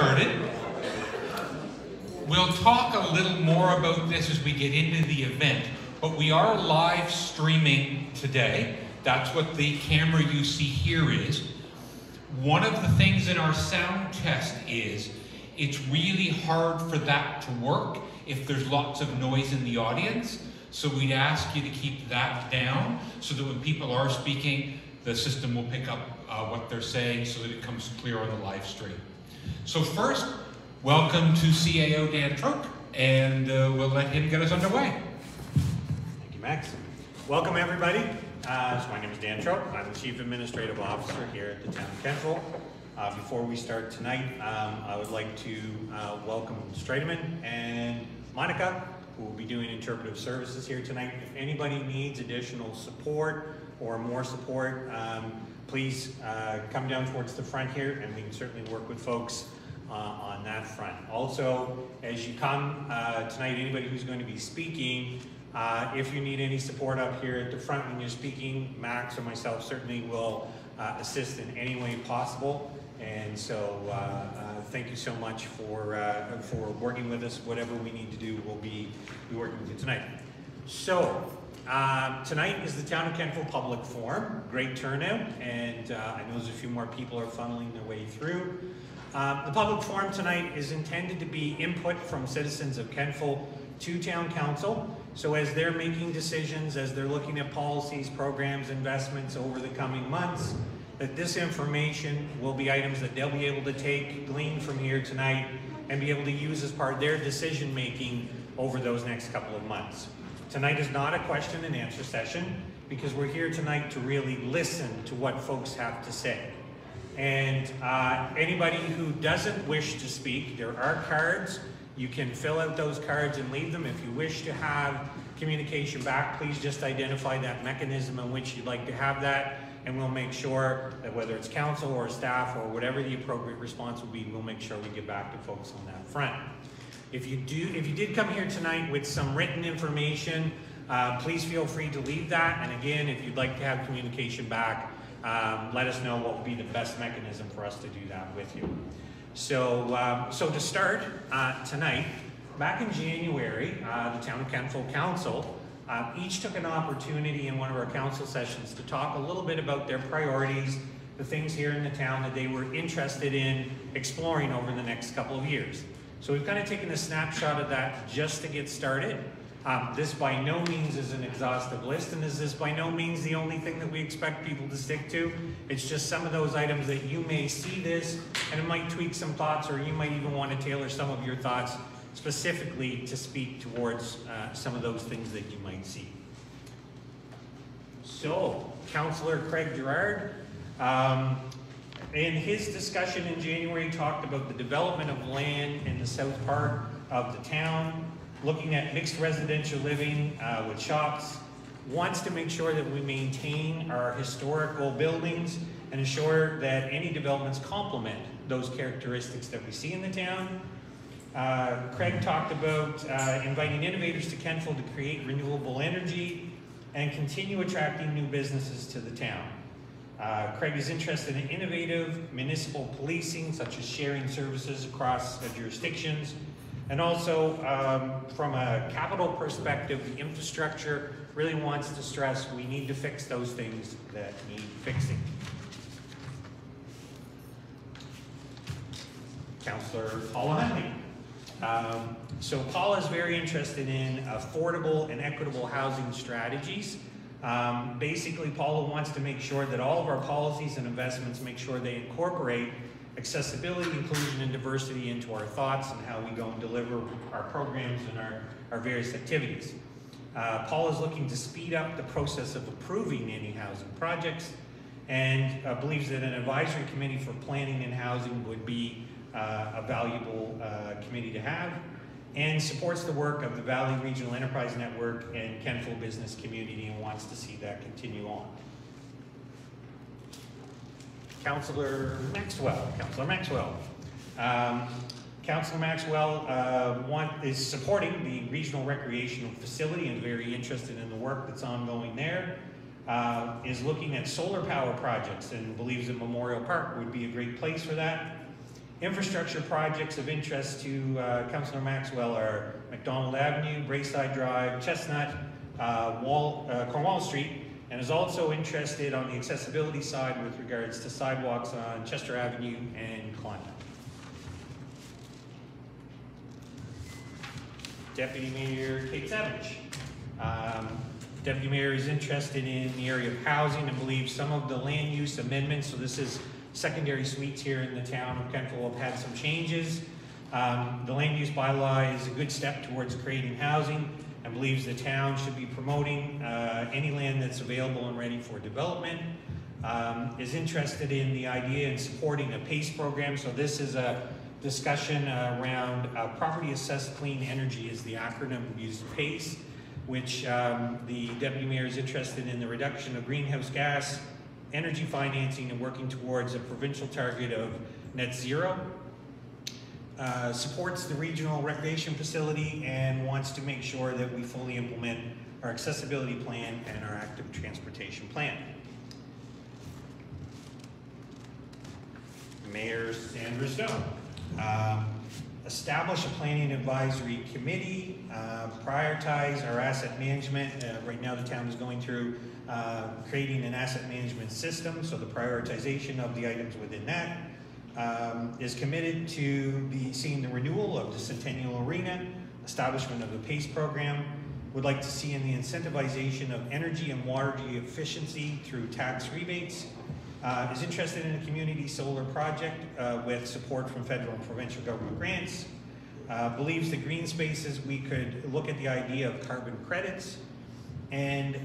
started. We'll talk a little more about this as we get into the event, but we are live streaming today. That's what the camera you see here is. One of the things in our sound test is it's really hard for that to work if there's lots of noise in the audience. So we'd ask you to keep that down so that when people are speaking, the system will pick up what they're saying so that it comes clear on the live stream. So first, welcome to CAO Dan Troke, and we'll let him get us underway. Thank you, Max. Welcome, everybody. So my name is Dan Troke. I'm the Chief Administrative Officer here at the town of Kentville. Before we start tonight, I would like to welcome Straideman and Monica, who will be doing interpretive services here tonight. If anybody needs additional support or more support, please come down towards the front here, and we can certainly work with folks on that front. Also, as you come tonight, anybody who's going to be speaking, if you need any support up here at the front when you're speaking, Max or myself certainly will assist in any way possible. And so thank you so much for working with us. Whatever we need to do, we'll be working with you tonight. So tonight is the Town of Kentville Public Forum. Great turnout, and I know there's a few more people are funneling their way through. The public forum tonight is intended to be input from citizens of Kentville to Town Council. So as they're making decisions, as they're looking at policies, programs, investments over the coming months, that this information will be items that they'll be able to glean from here tonight and be able to use as part of their decision making over those next couple of months. Tonight is not a question and answer session because we're here tonight to really listen to what folks have to say. And anybody who doesn't wish to speak, there are cards. You can fill out those cards and leave them. If you wish to have communication back, please just identify that mechanism in which you'd like to have that, and we'll make sure that whether it's council or staff or whatever the appropriate response will be, we'll make sure we get back to folks on that front. If you did come here tonight with some written information, please feel free to leave that. And again, if you'd like to have communication back, let us know what would be the best mechanism for us to do that with you. So to start tonight, back in January, the Town of Kentville Council each took an opportunity in one of our council sessions to talk a little bit about their priorities, the things here in the town that they were interested in exploring over the next couple of years. So we've kind of taken a snapshot of that just to get started. This by no means is an exhaustive list, and this is by no means the only thing that we expect people to stick to. It's just some of those items that you may see this, and it might tweak some thoughts, or you might even want to tailor some of your thoughts specifically to speak towards some of those things that you might see. So, Councillor Craig Gerard, in his discussion in January, talked about the development of land in the south part of the town, looking at mixed residential living with shops, wants to make sure that we maintain our historical buildings and ensure that any developments complement those characteristics that we see in the town. Craig talked about inviting innovators to Kentville to create renewable energy and continue attracting new businesses to the town. Craig is interested in innovative municipal policing, such as sharing services across jurisdictions. And also, from a capital perspective, the infrastructure really wants to stress we need to fix those things that need fixing. Councillor Paula Huntley. So Paula is very interested in affordable and equitable housing strategies. Basically, Paula wants to make sure that all of our policies and investments make sure they incorporate accessibility, inclusion, and diversity into our thoughts and how we go and deliver our programs and our various activities. Paul is looking to speed up the process of approving any housing projects and believes that an advisory committee for planning and housing would be a valuable committee to have, and supports the work of the Valley Regional Enterprise Network and Kentville Business Community and wants to see that continue on. Councillor Maxwell. Councillor Maxwell is supporting the regional recreational facility and very interested in the work that's ongoing there. Is looking at solar power projects and believes that Memorial Park would be a great place for that. Infrastructure projects of interest to Councillor Maxwell are McDonald Avenue, Brayside Drive, Chestnut, Cornwall Street, and is also interested on the accessibility side with regards to sidewalks on Chester Avenue and Klondike. Deputy Mayor Kate Savage. Deputy Mayor is interested in the area of housing and believes some of the land use amendments, so this is secondary suites here in the town of Kentville, have had some changes. The land use bylaw is a good step towards creating housing and believes the town should be promoting any land that's available and ready for development. Is interested in the idea and supporting a PACE program. So this is a discussion around property assessed clean energy is the acronym used, PACE, which the Deputy Mayor is interested in the reduction of greenhouse gas, energy financing, and working towards a provincial target of net zero. Supports the regional recreation facility and wants to make sure that we fully implement our accessibility plan and our active transportation plan. Mayor Sandra Stone. Establish a planning advisory committee, prioritize our asset management. Right now the town is going through creating an asset management system, so the prioritization of the items within that. Is committed to be seeing the renewal of the Centennial Arena, establishment of the PACE program, would like to see in the incentivization of energy and water efficiency through tax rebates, is interested in a community solar project with support from federal and provincial government grants, believes the green spaces we could look at the idea of carbon credits, and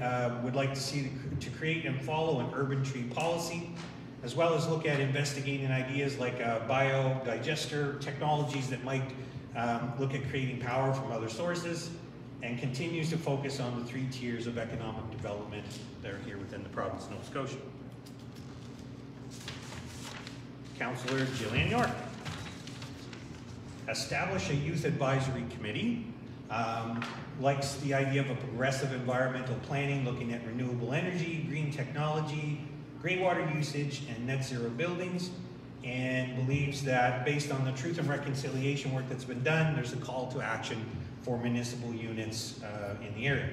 would like to see to create and follow an urban tree policy, as well as look at investigating ideas like biodigester technologies that might look at creating power from other sources, and continues to focus on the 3 tiers of economic development that are here within the province of Nova Scotia. Councillor Jillian York. Establish a youth advisory committee. Likes the idea of a progressive environmental planning, looking at renewable energy, green technology, grey water usage, and net zero buildings, and believes that based on the truth and reconciliation work that's been done, there's a call to action for municipal units in the area.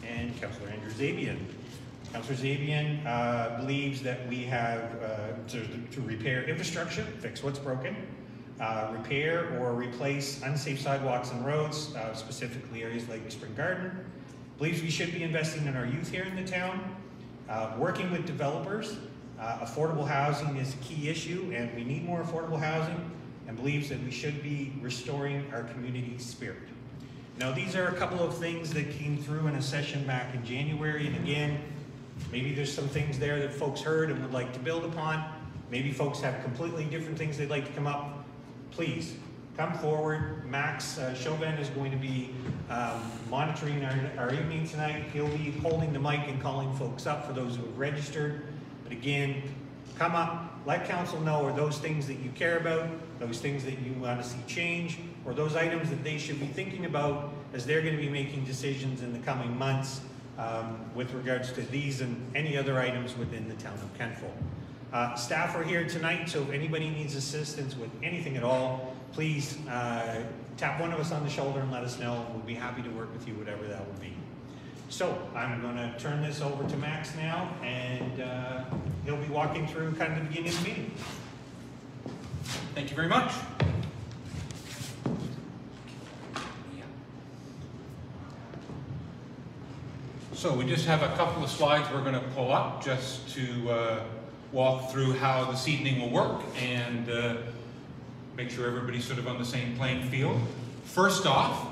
And Councillor Andrew Zabian. Councillor Zabian believes that we have to repair infrastructure, fix what's broken, repair or replace unsafe sidewalks and roads, specifically areas like Spring Garden. Believes we should be investing in our youth here in the town, working with developers. Affordable housing is a key issue and we need more affordable housing, and believes that we should be restoring our community spirit. Now these are a couple of things that came through in a session back in January, and again, maybe there's some things there that folks heard and would like to build upon. Maybe folks have completely different things they'd like to come up. Please come forward. Max Chauvin is going to be monitoring our evening tonight. He'll be holding the mic and calling folks up for those who have registered. But again, come up, let council know are those things that you care about, those things that you want to see change, or those items that they should be thinking about as they're going to be making decisions in the coming months with regards to these and any other items within the town of Kentville. Staff are here tonight, so if anybody needs assistance with anything at all, please tap one of us on the shoulder and let us know. We'll be happy to work with you, whatever that would be. So I'm going to turn this over to Max now, and he'll be walking through kind of the beginning of the meeting. Thank you very much. So we just have a couple of slides we're going to pull up just to walk through how this evening will work and make sure everybody's sort of on the same playing field. First off,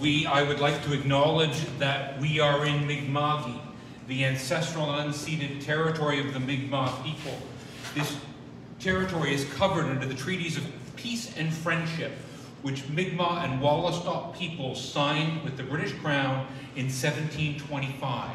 I would like to acknowledge that we are in Mi'kma'ki, the ancestral and unceded territory of the Mi'kmaq people. This territory is covered under the treaties of peace and friendship, which Mi'kmaq and Wallastoq peoples signed with the British Crown in 1725.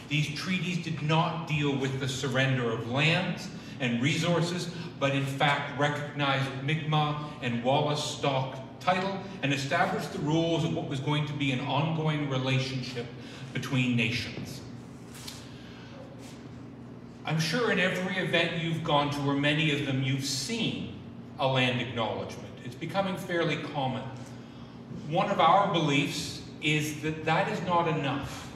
These treaties did not deal with the surrender of lands and resources, but in fact recognized Mi'kmaq and Wallastoq title and established the rules of what was going to be an ongoing relationship between nations. I'm sure in every event you've gone to, or many of them, you've seen a land acknowledgement. It's becoming fairly common. One of our beliefs is that that is not enough.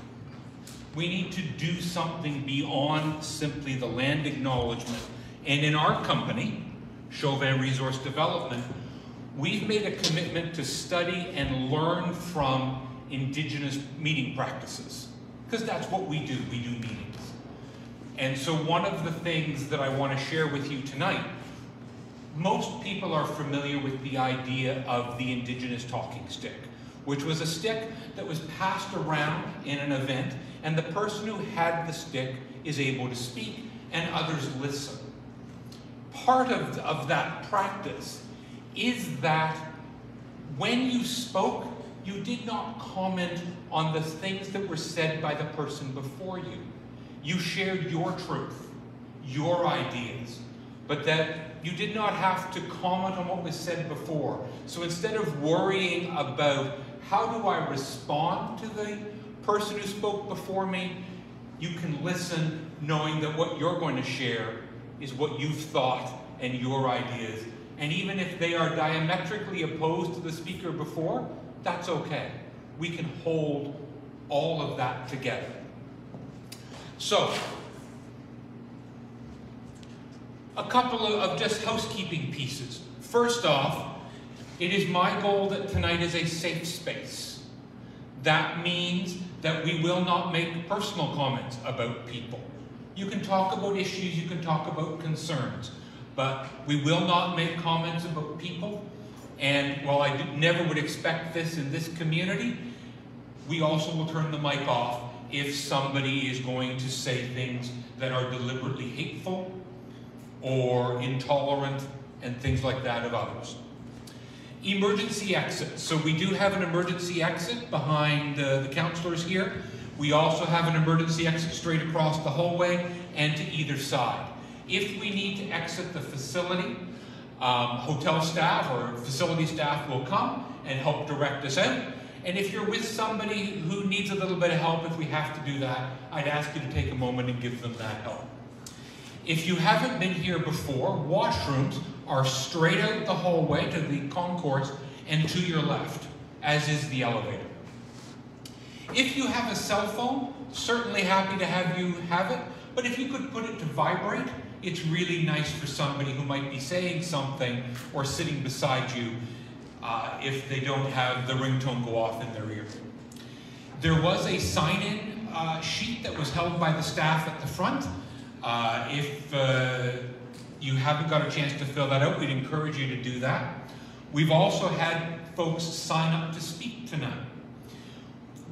We need to do something beyond simply the land acknowledgement. And in our company, Chauvin Resource Development, we've made a commitment to study and learn from Indigenous meeting practices, because that's what we do. We do meetings. And so one of the things that I want to share with you tonight, most people are familiar with the idea of the Indigenous talking stick, which was a stick that was passed around in an event, and the person who had the stick is able to speak and others listen. Part of that practice is that when you spoke, you did not comment on the things that were said by the person before you. You shared your truth, your ideas, but that you did not have to comment on what was said before. So instead of worrying about how do I respond to the person who spoke before me, you can listen knowing that what you're going to share is what you've thought and your ideas. And even if they are diametrically opposed to the speaker before, that's okay. We can hold all of that together. So, a couple of just housekeeping pieces. First off, it is my goal that tonight is a safe space. That means that we will not make personal comments about people. You can talk about issues, you can talk about concerns, but we will not make comments about people. And while I never would expect this in this community, we also will turn the mic off if somebody is going to say things that are deliberately hateful or intolerant and things like that of others. Emergency exit. So we do have an emergency exit behind the councillors here. We also have an emergency exit straight across the hallway and to either side. If we need to exit the facility, hotel staff or facility staff will come and help direct us out. And if you're with somebody who needs a little bit of help, if we have to do that, I'd ask you to take a moment and give them that help. If you haven't been here before, washrooms are straight out the hallway to the concourse and to your left, as is the elevator. If you have a cell phone, certainly happy to have you have it, but if you could put it to vibrate, it's really nice for somebody who might be saying something or sitting beside you if they don't have the ringtone go off in their ear. There was a sign-in sheet that was held by the staff at the front. If you haven't got a chance to fill that out, we'd encourage you to do that. We've also had folks sign up to speak tonight.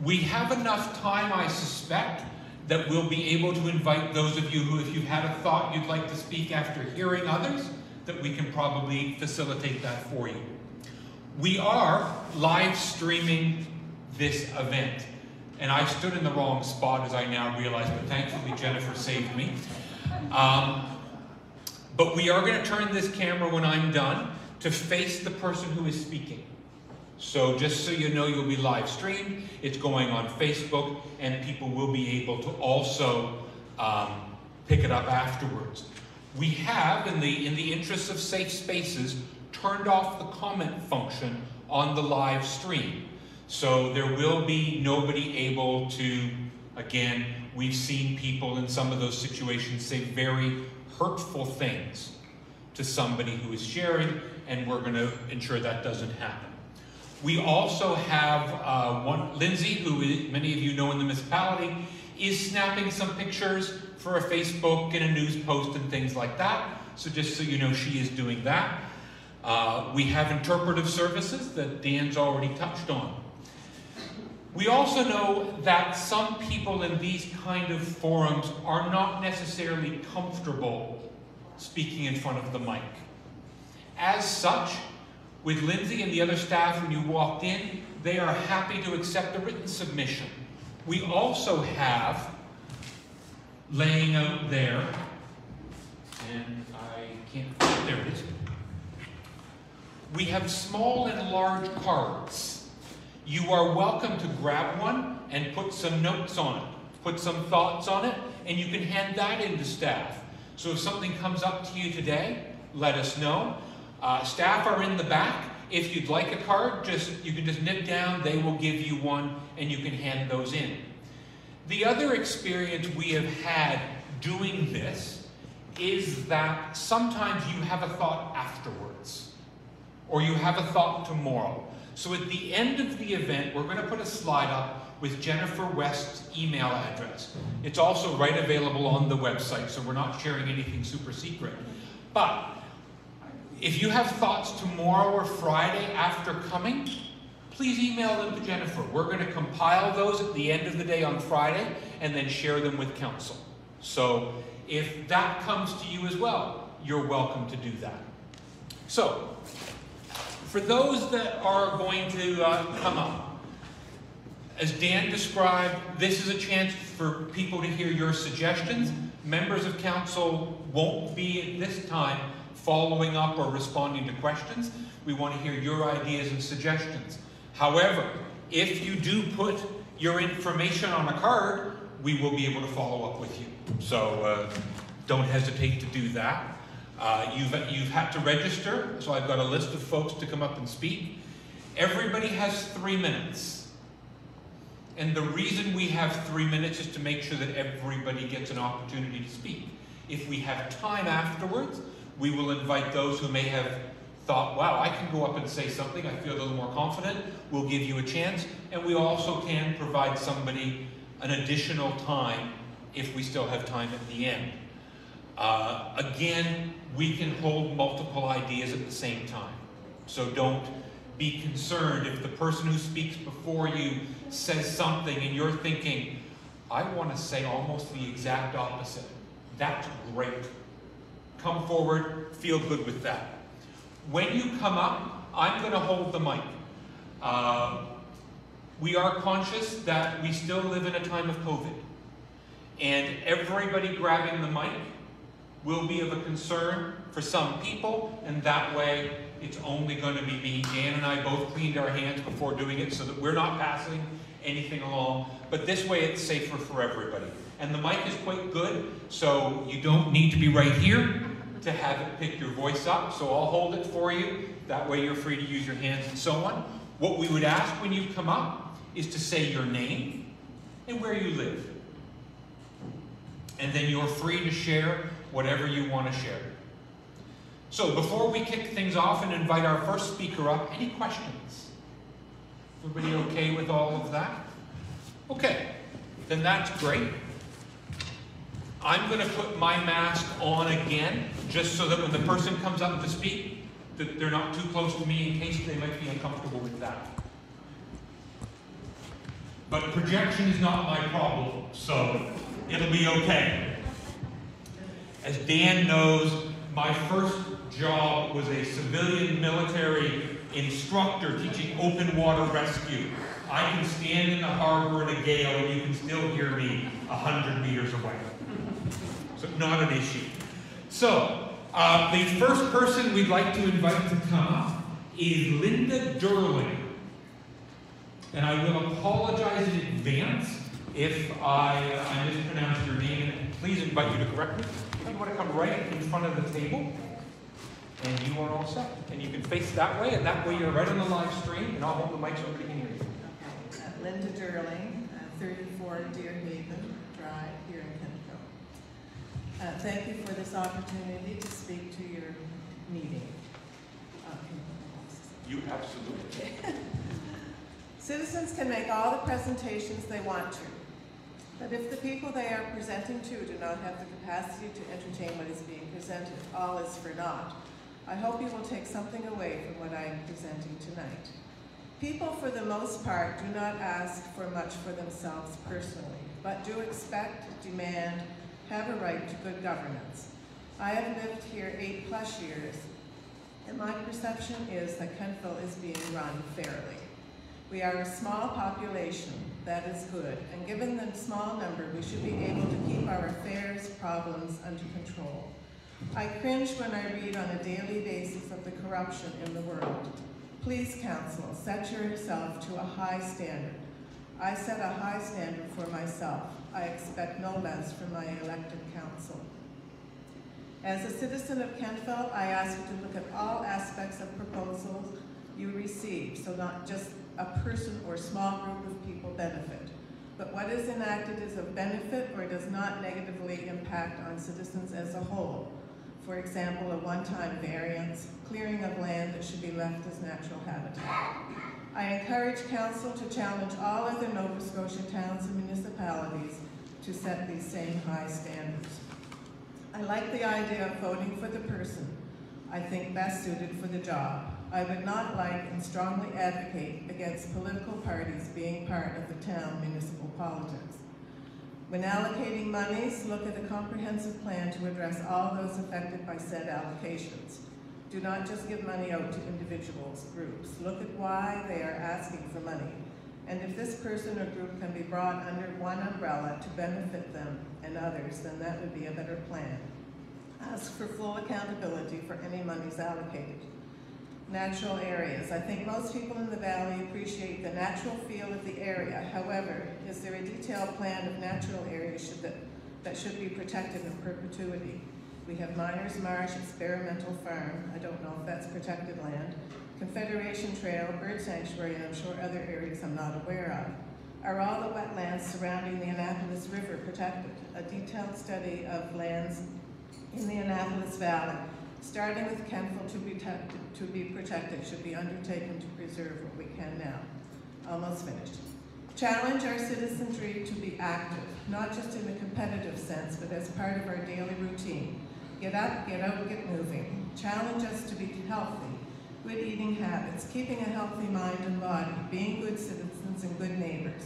We have enough time, I suspect, that we'll be able to invite those of you who, if you've had a thought you'd like to speak after hearing others, that we can probably facilitate that for you. We are live streaming this event, and I stood in the wrong spot as I now realize, but thankfully Jennifer saved me. But we are going to turn this camera when I'm done to face the person who is speaking. So just so you know, you'll be live streamed. It's going on Facebook, and people will be able to also pick it up afterwards. We have, in the interest of safe spaces, turned off the comment function on the live stream. So there will be nobody able to, again, we've seen people in some of those situations say very hurtful things to somebody who is sharing, and we're going to ensure that doesn't happen. We also have Lindsay, who many of you know in the municipality, is snapping some pictures for a Facebook and a news post and things like that. So just so you know, she is doing that. We have Interpretive Services that Dan's already touched on. We also know that some people in these kind of forums are not necessarily comfortable speaking in front of the mic. As such, with Lindsay and the other staff, when you walked in, they are happy to accept a written submission. We also have, laying out there, and I can't, there it is. We have small and large cards. You are welcome to grab one and put some notes on it, put some thoughts on it. and you can hand that in to staff. So if something comes up to you today, let us know. Staff are in the back. If you'd like a card, you can just nip down, they will give you one, and you can hand those in. The other experience we have had doing this is that sometimes you have a thought afterwards, or you have a thought tomorrow. So at the end of the event, we're going to put a slide up with Jennifer West's email address. It's also right available on the website, so we're not sharing anything super secret. But if you have thoughts tomorrow or Friday after coming, please email them to Jennifer. We're going to compile those at the end of the day on Friday and then share them with council. So if that comes to you as well, you're welcome to do that. So for those that are going to come up, as Dan described, this is a chance for people to hear your suggestions. Members of council won't be at this time following up or responding to questions. We want to hear your ideas and suggestions. However, if you do put your information on a card, we will be able to follow up with you. So don't hesitate to do that. You've had to register, so I've got a list of folks to come up and speak. Everybody has 3 minutes. And the reason we have 3 minutes is to make sure that everybody gets an opportunity to speak. If we have time afterwards, we will invite those who may have thought, wow, I can go up and say something, I feel a little more confident. We'll give you a chance. And we also can provide somebody an additional time if we still have time at the end. Again, we can hold multiple ideas at the same time. So don't be concerned if the person who speaks before you says something and you're thinking, I want to say almost the exact opposite. That's great. Come forward, feel good with that. When you come up, I'm going to hold the mic. We are conscious that we still live in a time of COVID. And everybody grabbing the mic will be of a concern for some people, and that way it's only going to be me. Dan and I both cleaned our hands before doing it so that we're not passing anything along, but this way it's safer for everybody. And the mic is quite good, so you don't need to be right here to have it pick your voice up, so I'll hold it for you. That way you're free to use your hands and so on. What we would ask when you come up is to say your name and where you live. And then you're free to share whatever you want to share. So before we kick things off and invite our first speaker up, any questions? Everybody okay with all of that? Okay, then that's great. I'm going to put my mask on again, just so that when the person comes up to speak, that they're not too close to me in case they might be uncomfortable with that. But projection is not my problem, so it'll be okay. As Dan knows, my first job was a civilian military instructor teaching open water rescue. I can stand in the harbor in a gale and you can still hear me 100 meters away. So not an issue. So the first person we'd like to invite to come up is Linda Durling. And I will apologize in advance if I mispronounced your name, and please invite you to correct me. If you want to come right in front of the table, and you are all set. And you can face that way, and that way you're right on the live stream, and I'll hold the mic so everybody can hear you. Okay. Linda Durling, 34 Deerhaven Drive here in Kentville. Thank you for this opportunity to speak to your meeting. You absolutely. Citizens can make all the presentations they want to, but if the people they are presenting to do not have the capacity to entertain what is being presented, all is for naught. I hope you will take something away from what I am presenting tonight. People, for the most part, do not ask for much for themselves personally, but do expect, demand, have a right to good governance. I have lived here 8+ years, and my perception is that Kentville is being run fairly. We are a small population, that is good, and given the small number, we should be able to keep our affairs, problems under control. I cringe when I read on a daily basis of the corruption in the world. Please, Council, set yourself to a high standard. I set a high standard for myself. I expect no less from my elected council. As a citizen of Kentville, I ask you to look at all aspects of proposals you receive, so not just a person or small group of people benefit, but what is enacted is of benefit or does not negatively impact on citizens as a whole. For example, a one-time variance, clearing of land that should be left as natural habitat. I encourage council to challenge all other Nova Scotia towns and municipalities to set these same high standards. I like the idea of voting for the person I think best suited for the job. I would not like and strongly advocate against political parties being part of the town municipal politics. When allocating monies, look at a comprehensive plan to address all those affected by said allocations. Do not just give money out to individuals, groups. Look at why they are asking for money. And if this person or group can be brought under one umbrella to benefit them and others, then that would be a better plan. Ask for full accountability for any monies allocated. Natural areas. I think most people in the valley appreciate the natural feel of the area. However, is there a detailed plan of natural areas that should be protected in perpetuity? We have Miners Marsh, Experimental Farm, I don't know if that's protected land, Confederation Trail, Bird Sanctuary, and I'm sure other areas I'm not aware of. Are all the wetlands surrounding the Annapolis River protected? A detailed study of lands in the Annapolis Valley, starting with Kentville to be protected, should be undertaken to preserve what we can now. Almost finished. Challenge our citizenry to be active, not just in a competitive sense, but as part of our daily routine. Get up, get out, get moving. Challenge us to be healthy, good eating habits, keeping a healthy mind and body, being good citizens and good neighbors.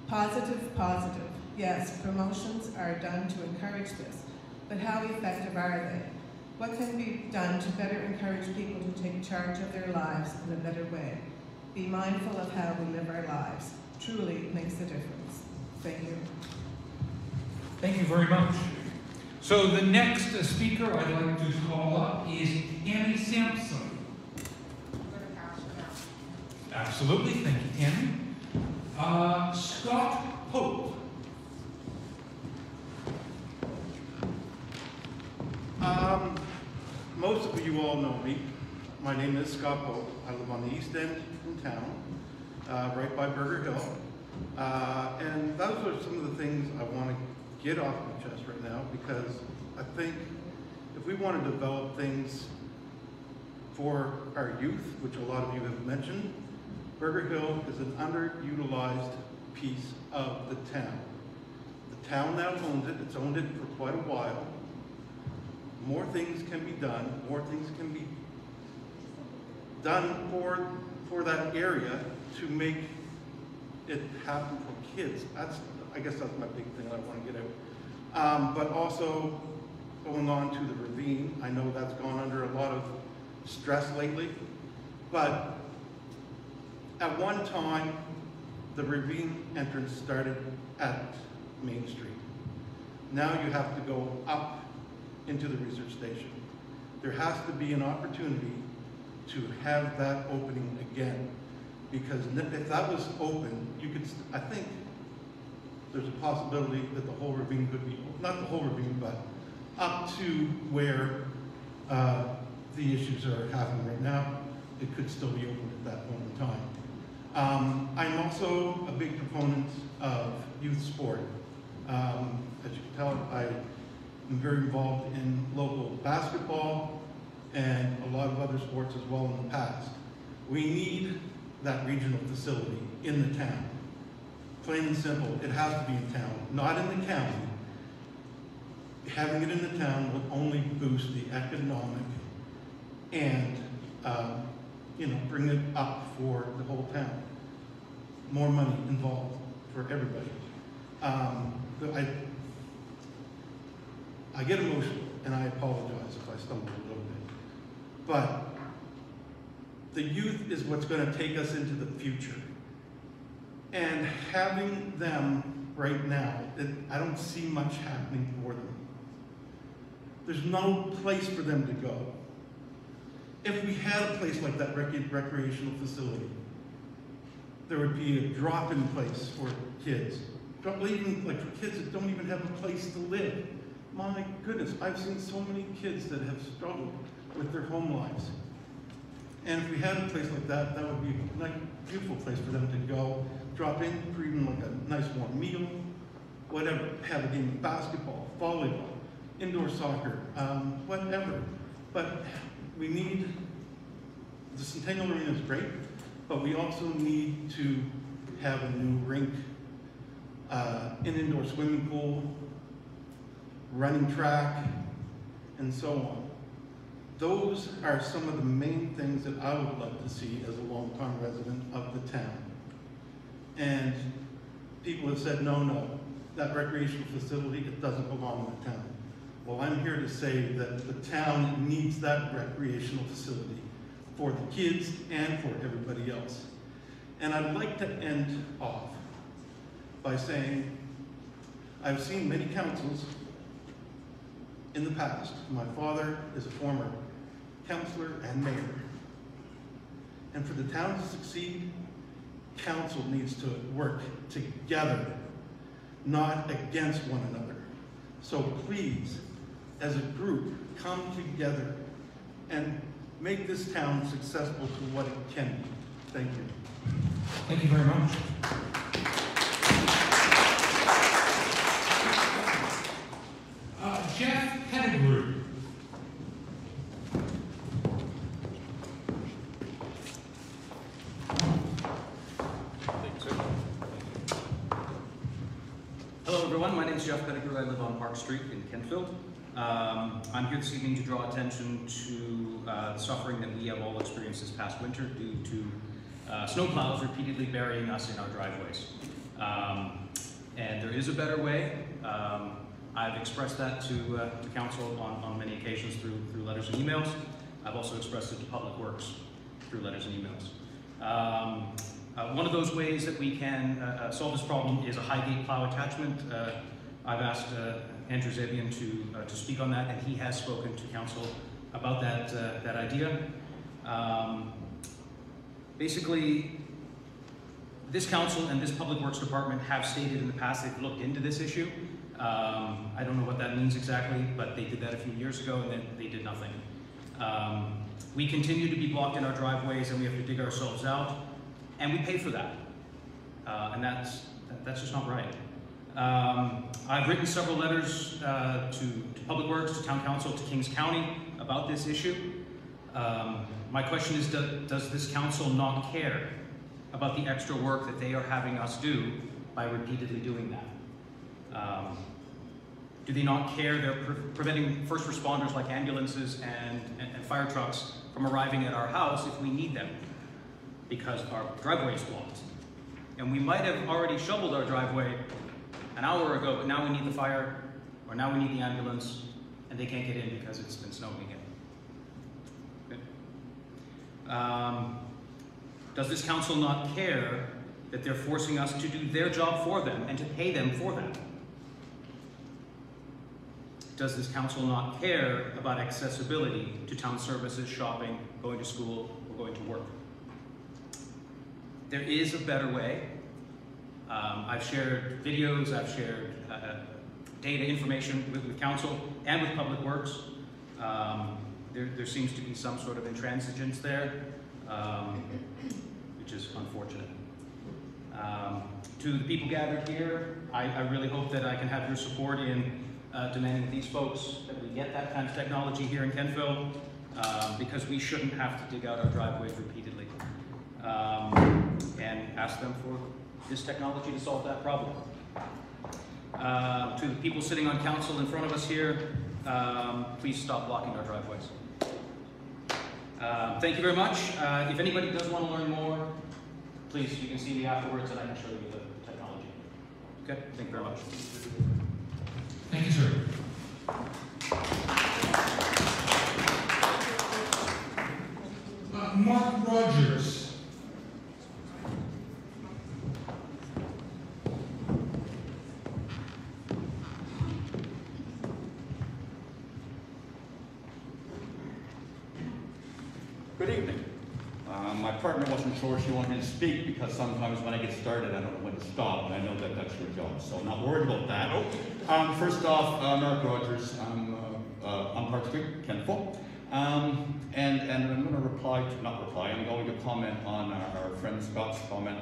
Positive, positive. Yes, promotions are done to encourage this, but how effective are they? What can be done to better encourage people to take charge of their lives in a better way? Be mindful of how we live our lives. Truly it makes a difference. Thank you. Thank you very much. So the next speaker I'd like to call up is Tammy Sampson. Absolutely, thank you, Tammy. Scott Pope. Most of you all know me. My name is Scott Pope. I live on the east end in town, right by Burger Hill. And those are some of the things I want to get off my chest right now, because I think if we want to develop things for our youth, which a lot of you have mentioned, Burger Hill is an underutilized piece of the town. The town now owns it. It's owned it for quite a while. More things can be done. More things can be done for that area to make it happen for kids. I guess that's my big thing I want to get out. But also going on to the ravine. I know that's gone under a lot of stress lately, but at one time, the ravine entrance started at Main Street. Now you have to go up into the research station. There has to be an opportunity to have that opening again, because if that was open, you could, I think there's a possibility that the whole ravine could be, not the whole ravine, but up to where the issues are happening right now. It could still be open at that point in time. I'm also a big proponent of youth sport. As you can tell, I'm very involved in local basketball and a lot of other sports as well in the past. We need that regional facility in the town. Plain and simple, it has to be in town, not in the county. Having it in the town will only boost the economic and bring it up for the whole town. More money involved for everybody. I get emotional, and I apologize if I stumble a little bit. But the youth is what's going to take us into the future. And having them right now, I don't see much happening for them. There's no place for them to go. If we had a place like that recreational facility, there would be a drop-in place for kids. Even like for kids that don't even have a place to live. My goodness, I've seen so many kids that have struggled with their home lives. And if we had a place like that, that would be a nice, beautiful place for them to go, drop in for even like a nice warm meal, whatever, have a game of basketball, volleyball, indoor soccer, whatever. But we need, the Centennial Arena is great, but we also need to have a new rink, an indoor swimming pool, running track, and so on. Those are some of the main things that I would like to see as a longtime resident of the town. And people have said, no, that recreational facility, it doesn't belong in the town. Well, I'm here to say that the town needs that recreational facility for the kids and for everybody else. And I'd like to end off by saying, I've seen many councils in the past. My father is a former councillor and mayor. And for the town to succeed, council needs to work together, not against one another. So please, as a group, come together and make this town successful to what it can be. Thank you. Thank you very much. Jeff Pettigrew. Hello everyone, my name is Jeff Pettigrew. I live on Park Street in Kentville. I'm here this evening to draw attention to the suffering that we have all experienced this past winter due to snowplows repeatedly burying us in our driveways. And there is a better way. I've expressed that to council on many occasions through letters and emails. I've also expressed it to Public Works through letters and emails. One of those ways that we can solve this problem is a high gate plow attachment. I've asked Andrew Zabian to speak on that, and he has spoken to council about that idea. Basically, this council and this Public Works Department have stated in the past they've looked into this issue. I don't know what that means exactly, but they did that a few years ago and then they did nothing. We continue to be blocked in our driveways and we have to dig ourselves out, and we pay for that. And that's just not right. I've written several letters to Public Works, to Town Council, to Kings County about this issue. My question is, does this council not care about the extra work that they are having us do by repeatedly doing that? Do they not care they're preventing first responders like ambulances and fire trucks from arriving at our house if we need them because our driveway is blocked? And we might have already shoveled our driveway an hour ago, but now we need the fire, or now we need the ambulance, and they can't get in because it's been snowing again. Okay. Does this council not care that they're forcing us to do their job for them and to pay them for that? Does this council not care about accessibility to town services, shopping, going to school, or going to work? There is a better way. I've shared videos, I've shared data information with council and with Public Works. There seems to be some sort of intransigence there, which is unfortunate. To the people gathered here, I really hope that I can have your support in demanding that these folks, that we get that kind of technology here in Kentville, because we shouldn't have to dig out our driveways repeatedly. And ask them for this technology to solve that problem. To the people sitting on council in front of us here, please stop blocking our driveways. Thank you very much. If anybody does want to learn more, please, you can see me afterwards and I can show you the technology. Okay, thank you very much. Thank you, sir. Mark Rogers. Good evening. My partner wasn't sure she wanted me to speak because sometimes when I get started, I don't know when to stop, and I know that that's your job, so I'm not worried about that. First off, Mark Rogers, I'm on Park Street, Kentville, and I'm going to I'm going to comment on our friend Scott's comment.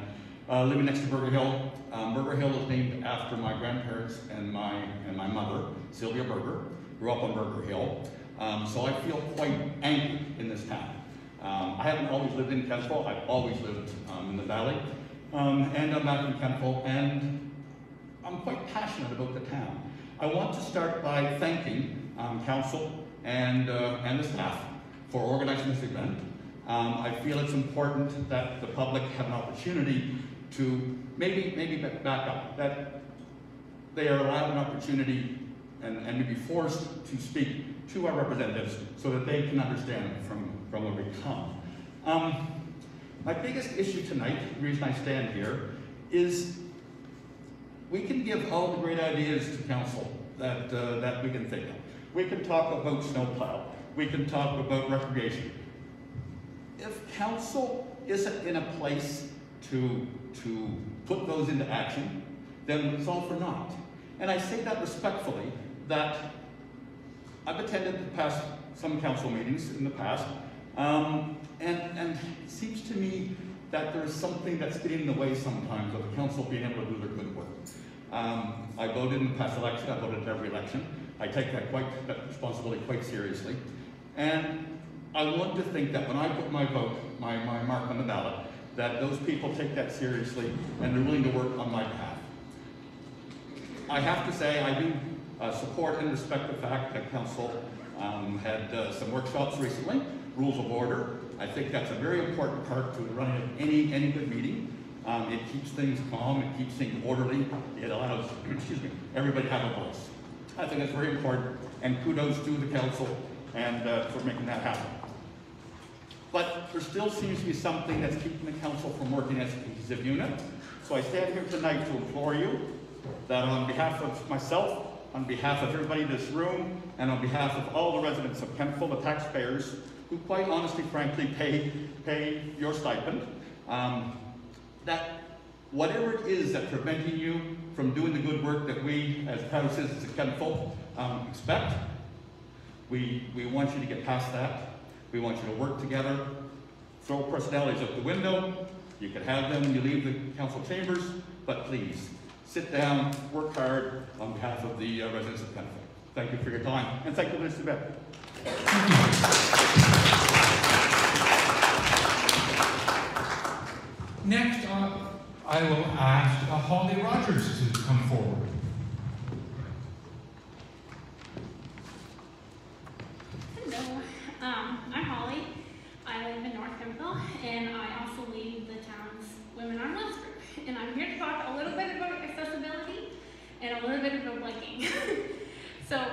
Living next to Burger Hill. Burger Hill is named after my grandparents and my mother, Sylvia Burger, grew up on Burger Hill. So I feel quite anchored in this town. I haven't always lived in Kentville, I've always lived in the valley. And I'm back in Kentville, and I'm quite passionate about the town. I want to start by thanking council and the staff for organizing this event. I feel it's important that the public have an opportunity to maybe back up, that they are allowed an opportunity and to be forced to speak to our representatives so that they can understand from where we come. My biggest issue tonight, the reason I stand here, is we can give all the great ideas to council that we can think of. We can talk about snowplow. We can talk about recreation. If council isn't in a place to put those into action, then it's all for naught. And I say that respectfully, that I've attended some council meetings in the past, and it seems to me that there's something that's getting in the way sometimes of the council being able to do their good work. I voted in the past election, I voted in every election. I take that responsibility quite seriously. And I want to think that when I put my vote, my mark on the ballot, that those people take that seriously and they're willing to work on my behalf. I have to say I do support and respect the fact that council had some workshops recently, rules of order. I think that's a very important part to running of any good meeting. It keeps things calm, it keeps things orderly, it allows, everybody to have a voice. I think that's very important, and kudos to the council and for making that happen. But there still seems to be something that's keeping the council from working as a cohesive unit. So I stand here tonight to implore you that on behalf of myself, on behalf of everybody in this room, and on behalf of all the residents of Kentville, the taxpayers, who quite honestly, frankly, pay your stipend, that whatever it is that's preventing you from doing the good work that we, as proud citizens of Kentville, expect, we want you to get past that. We want you to work together, throw personalities out the window. You can have them when you leave the council chambers, but please, sit down, work hard on behalf of the residents of Kentville. Thank you for your time, and thank you, Mr. Bett. Next, I will ask Holly Rogers to come forward. Hello, I'm Holly. I live in North Kentville, and I also lead the town's Women on Wheels group. And I'm here to talk a little bit about accessibility and a little bit about biking. So,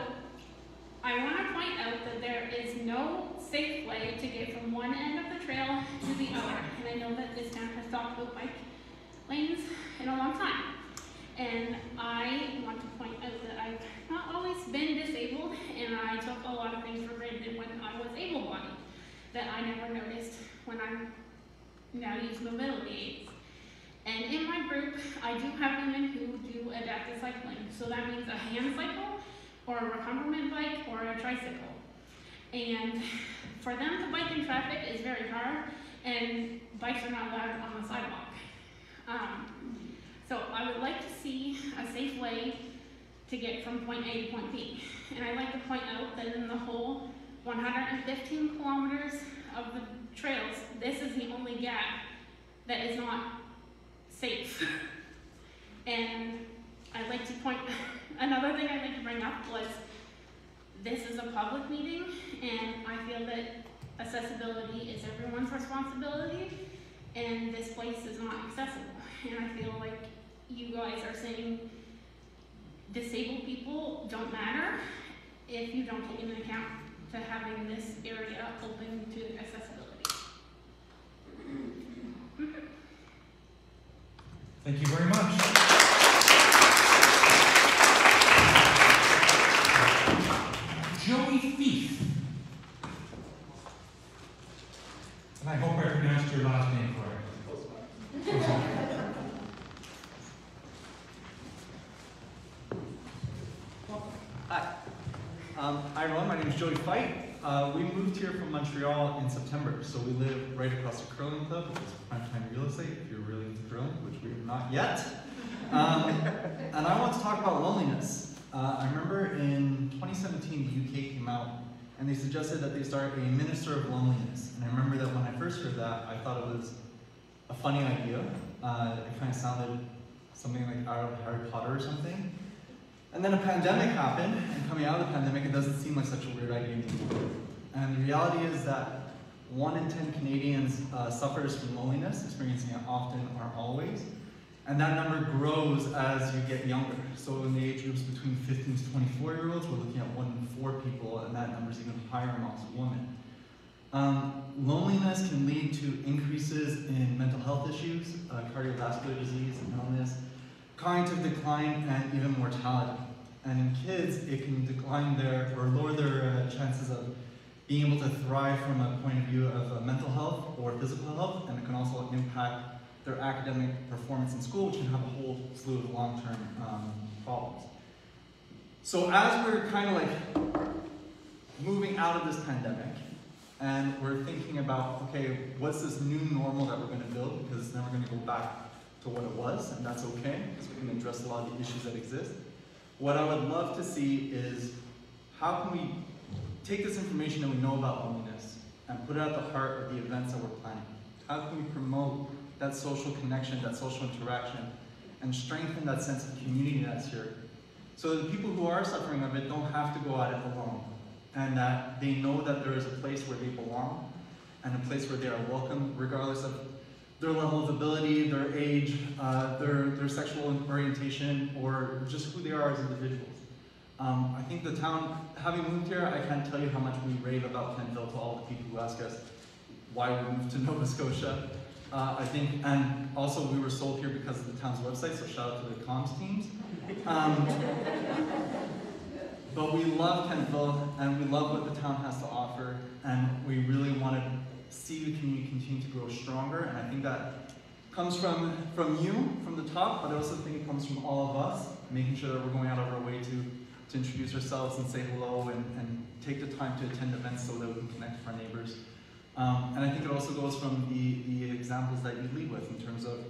I want to point out that there is no safe way to get from one end of the trail to the other. And I know that this town has talked about bike lanes in a long time. And I want to point out that I've not always been disabled, and I took a lot of things for granted when I was able-bodied that I never noticed when I now use mobility aids. And in my group, I do have women who do adaptive cycling. So that means a hand cycle, or a recumbent bike, or a tricycle. And for them to bike in traffic is very hard, and bikes are not allowed on the sidewalk. So I would like to see a safe way to get from point A to point B. And I'd like to point out that in the whole 115 kilometers of the trails, this is the only gap that is not safe. And I'd like to point, another thing I'd like to bring up was, this is a public meeting, and I feel that accessibility is everyone's responsibility, and this place is not accessible. And I feel like you guys are saying disabled people don't matter if you don't take into account to having this area open to accessibility. Thank you very much. Joey Thief. And I hope I pronounced your last name correctly. Hi. Hi everyone, my name is Joey Fight. We moved here from Montreal in September, so we live right across the curling club, which is prime-time real estate, if you're really into curling, which we are not yet. And I want to talk about loneliness. I remember in 2017, the UK came out and they suggested that they start a Minister of Loneliness. And I remember that when I first heard that, I thought it was a funny idea. It kind of sounded something like out of Harry Potter or something. And then a pandemic happened, and coming out of the pandemic, it doesn't seem like such a weird idea anymore. And the reality is that 1 in 10 Canadians suffers from loneliness, experiencing it often or always. And that number grows as you get younger. So in the age groups between 15 to 24-year-olds, we're looking at 1 in 4 people, and that number is even higher amongst women. Loneliness can lead to increases in mental health issues, cardiovascular disease and illness, cognitive decline, and even mortality. And in kids, it can decline or lower their chances of being able to thrive from a point of view of mental health or physical health, and it can also impact their academic performance in school, which can have a whole slew of long-term problems. So as we're kind of like moving out of this pandemic, and we're thinking about, okay, what's this new normal that we're going to build, because it's never going to go back to what it was, and that's okay, because we can address a lot of the issues that exist. What I would love to see is how can we take this information that we know about loneliness and put it at the heart of the events that we're planning. How can we promote that social connection, that social interaction, and strengthen that sense of community that's here, so that the people who are suffering of it don't have to go at it alone, and that they know that there is a place where they belong, and a place where they are welcome, regardless of their level of ability, their age, their sexual orientation, or just who they are as individuals. I think the town, having moved here, I can't tell you how much we rave about Kentville to all the people who ask us why we moved to Nova Scotia. I think, and also we were sold here because of the town's website, so shout out to the comms teams. But we love Kentville, and we love what the town has to offer, and we really want to see the community continue to grow stronger, and I think that comes from you, from the top, but I also think it comes from all of us, making sure that we're going out of our way to introduce ourselves and say hello, and take the time to attend events so that we can connect with our neighbors. And I think it also goes from the examples that you lead with in terms of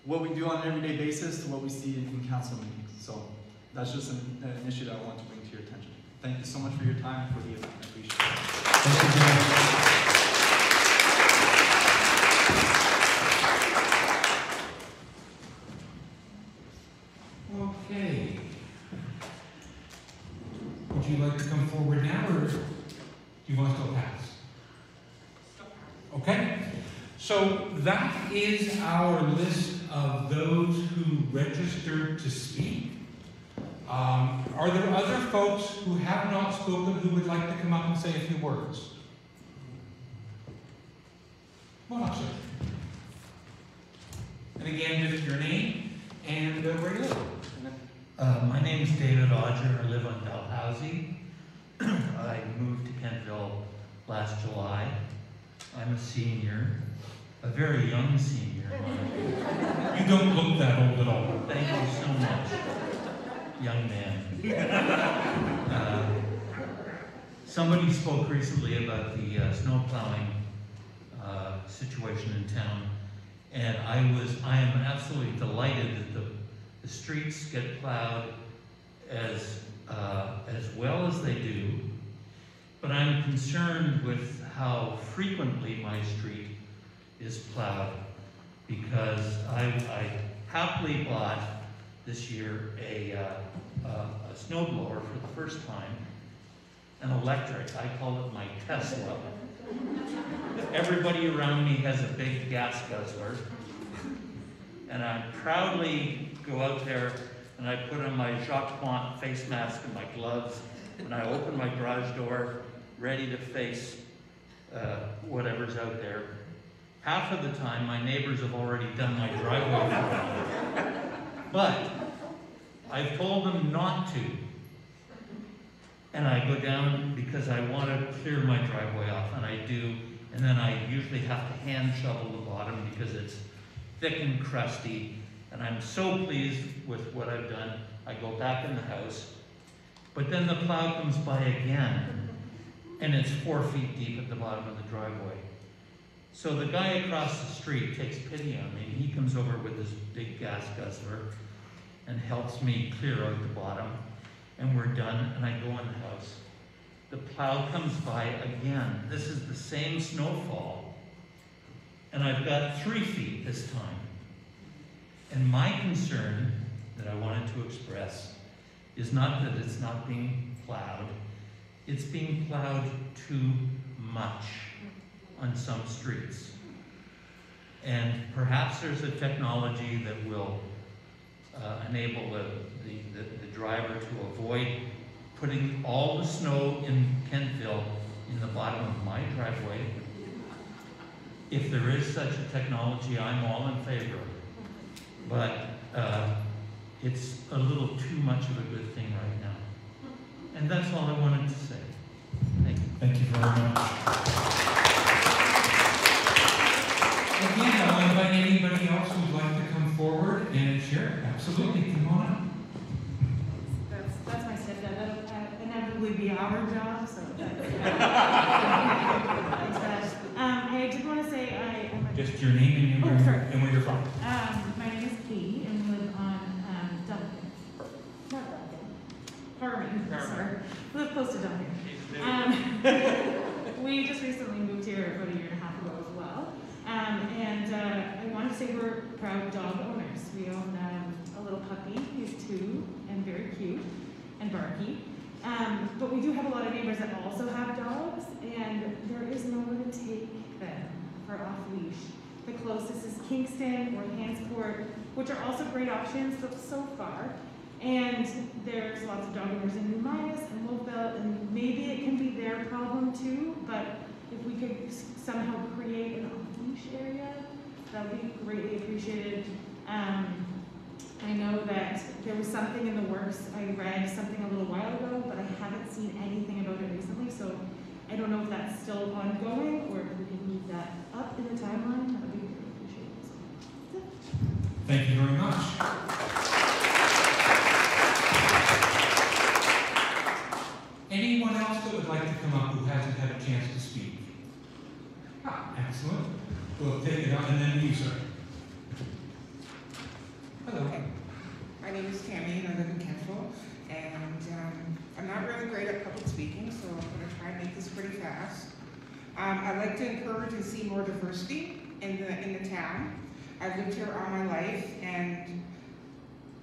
what we do on an everyday basis to what we see in council meetings. So that's just an issue that I want to bring to your attention. Thank you so much for your time for the event. I appreciate it. Thank you, okay. Would you like to come forward now, or do you want to still pass? Okay. So that is our list of those who registered to speak. Are there other folks who have not spoken who would like to come up and say a few words? Come on up, sir. And again, just your name and where you live. My name is David Odger. I live on Dalhousie. I moved to Kentville last July. I'm a senior, a very young senior. You don't look that old at all. Thank you so much, young man. Somebody spoke recently about the snow plowing situation in town, and I am absolutely delighted that the streets get plowed as well as they do, but I'm concerned with how frequently my street is plowed, because I happily bought this year a snowblower for the first time, an electric. I call it my Tesla. Everybody around me has a big gas guzzler, and I proudly go out there and I put on my Jacques Plante face mask and my gloves, and I open my garage door, ready to face whatever's out there. Half of the time, my neighbors have already done my driveway for me. But I've told them not to. And I go down because I want to clear my driveway off, and I do, And then I usually have to hand shovel the bottom because it's thick and crusty. And I'm so pleased with what I've done. I go back in the house, but then the plow comes by again, and it's 4 feet deep at the bottom of the driveway. So the guy across the street takes pity on me, and he comes over with his big gas guzzler and helps me clear out the bottom, and we're done, and I go in the house. The plow comes by again. This is the same snowfall, and I've got 3 feet this time. And my concern that I wanted to express is not that it's not being plowed, it's being plowed too much on some streets. And perhaps there's a technology that will enable the driver to avoid putting all the snow in Kentville in the bottom of my driveway. If there is such a technology, I'm all in favor of it. But it's a little too much of a good thing right now. And that's all I wanted to say. Thank you. Thank you very much. Again, I'll invite anybody else who'd like to come forward and share. Absolutely, come on up. That's my stepdad. That'll inevitably be our job, so I did want to say I'm Just your name and where you're from. my name is Katie, and we live on Duncan. Sorry. We live close to Duncan. We just recently moved here about 1.5 years ago as well. And I want to say we're proud dog owners. We own a little puppy. He's 2 and very cute and barky. But we do have a lot of neighbors that also have dogs, and there is nowhere to take them for off-leash. The closest is Kingston or Hansport, which are also great options so far. And there's lots of dog owners in New Midas and Wolfville, and maybe it can be their problem too, but if we could somehow create an off-leash area, that would be greatly appreciated. I know that there was something in the works. I read something a little while ago, but I haven't seen anything about it recently, so I don't know if that's still ongoing or if we can move that up in the timeline. That would be really appreciated. So, Thank you very much. Anyone else that would like to come up who hasn't had a chance to speak? Excellent. We'll take it on, and then you, sir. Hello. Okay. My name is Tammy, and I live in Kentville, and I'm not really great at public speaking, so I'm going to try and make this pretty fast. I'd like to encourage and see more diversity in the town. I've lived here all my life and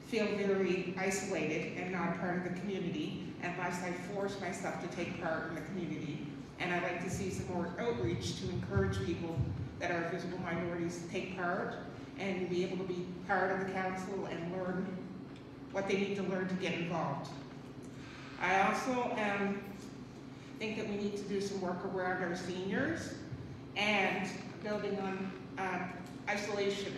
feel very isolated and not a part of the community unless I force myself to take part in the community. And I'd like to see some more outreach to encourage people that are visible minorities to take part and be able to be part of the council and learn what they need to learn to get involved. I also think that we need to do some work around our seniors and building on isolation,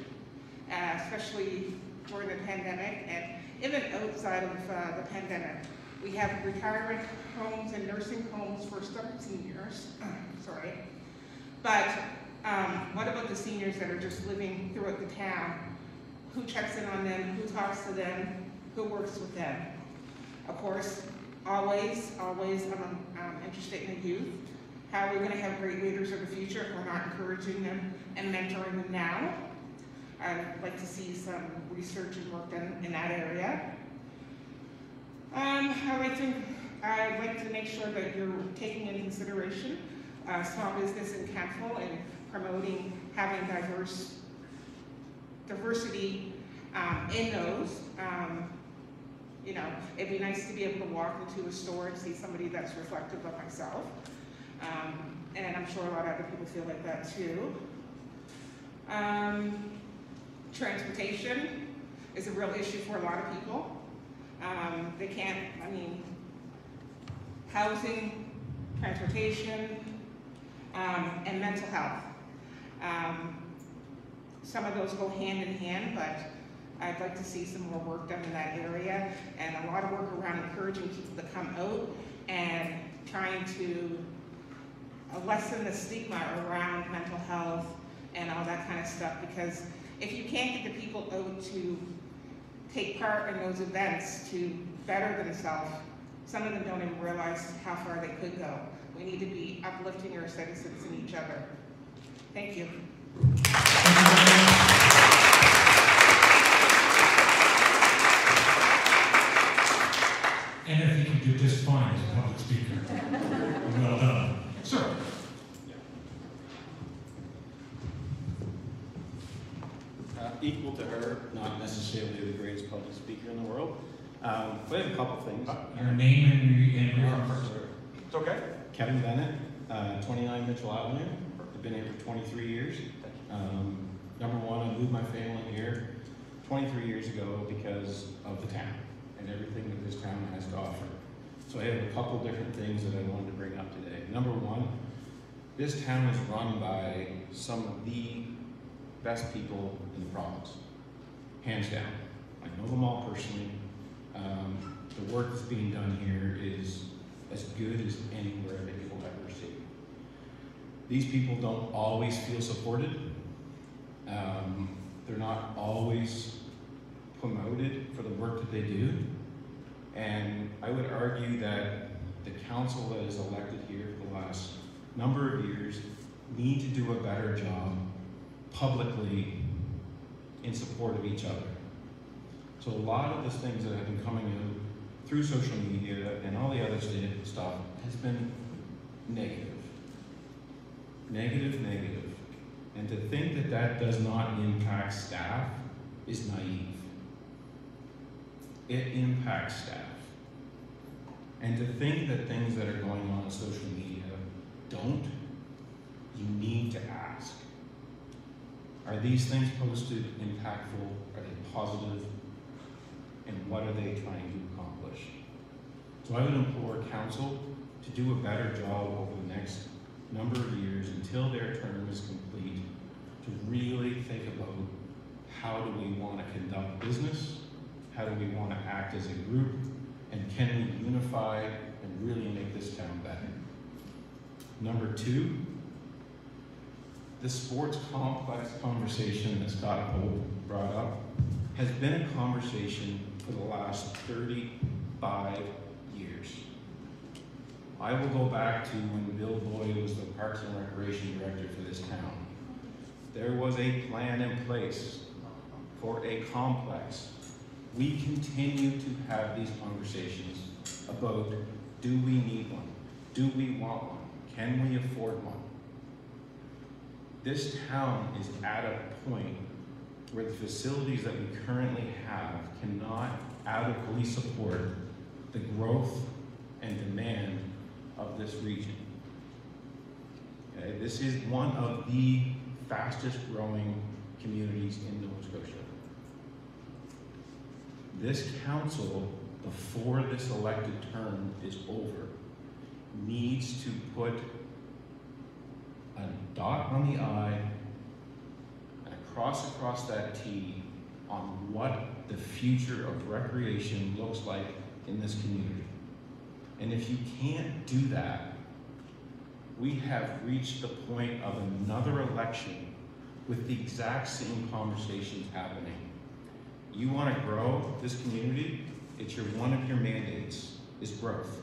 especially during the pandemic and even outside of the pandemic. We have retirement homes and nursing homes for some seniors, but what about the seniors that are just living throughout the town? Who checks in on them, who talks to them, who works with them? Of course, always I'm interested in the youth. How are we going to have great leaders of the future if we're not encouraging them and mentoring them now? I'd like to see some research and work done in that area. I'd like to make sure that you're taking into consideration small business in Kentville and promoting having diversity in those. You know, it'd be nice to be able to walk into a store and see somebody that's reflective of myself. And I'm sure a lot of other people feel like that too. Transportation is a real issue for a lot of people. They can't, housing, transportation, and mental health. Some of those go hand in hand, but I'd like to see some more work done in that area and a lot of work around encouraging people to come out and trying to lessen the stigma around mental health and all that kind of stuff, because if you can't get the people out to take part in those events to better themselves, some of them don't even realize how far they could go. We need to be uplifting our citizens and each other. Thank you. And I think you did just fine as a public speaker. Well done. Sir. Equal to her, not necessarily the greatest public speaker in the world. But I have a couple things. Your name and your It's okay. Kevin Bennett, 29 Mitchell Avenue. I've been here for 23 years. Number one, I moved my family here 23 years ago because of the town and everything that this town has to offer. So I have a couple different things that I wanted to bring up today. Number one, this town is run by some of the best people in the province, hands down. I know them all personally. The work that's being done here is as good as anywhere that you'll ever see. These people don't always feel supported. They're not always promoted for the work that they do. And I would argue that the council that is elected here for the last number of years need to do a better job publicly in support of each other. So a lot of the things that have been coming out through social media and all the other stuff has been negative. Negative, negative. And to think that that does not impact staff is naive. It impacts staff. And to think that things that are going on social media don't, you need to ask. Are these things posted impactful? Are they positive? And what are they trying to accomplish? So I would implore council to do a better job over the next number of years until their term is complete, to really think about how do we want to conduct business, how do we want to act as a group, and can we unify and really make this town better? Number two, the sports complex conversation that Scott Pope brought up has been a conversation for the last 35 years. I will go back to when Bill Boyd was the Parks and Recreation Director for this town. There was a plan in place for a complex. We continue to have these conversations about, do we need one? Do we want one? Can we afford one? This town is at a point where the facilities that we currently have cannot adequately support the growth and demand of this region. Okay? This is one of the fastest growing communities in Nova Scotia. This council, before this elected term is over, needs to put a dot on the I and a cross across that T on what the future of recreation looks like in this community. And if you can't do that, we have reached the point of another election with the exact same conversations happening. You want to grow this community, it's one of your mandates is growth.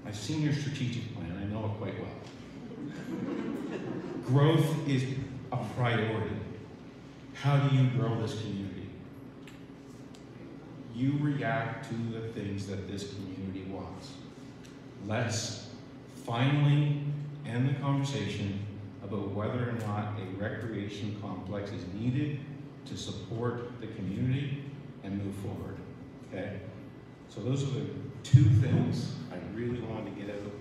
I've seen your strategic plan, I know it quite well. Growth is a priority. How do you grow this community? You react to the things that this community wants. Let's finally end the conversation about whether or not a recreation complex is needed to support the community and move forward, okay? So those are the two things I really wanted to get out.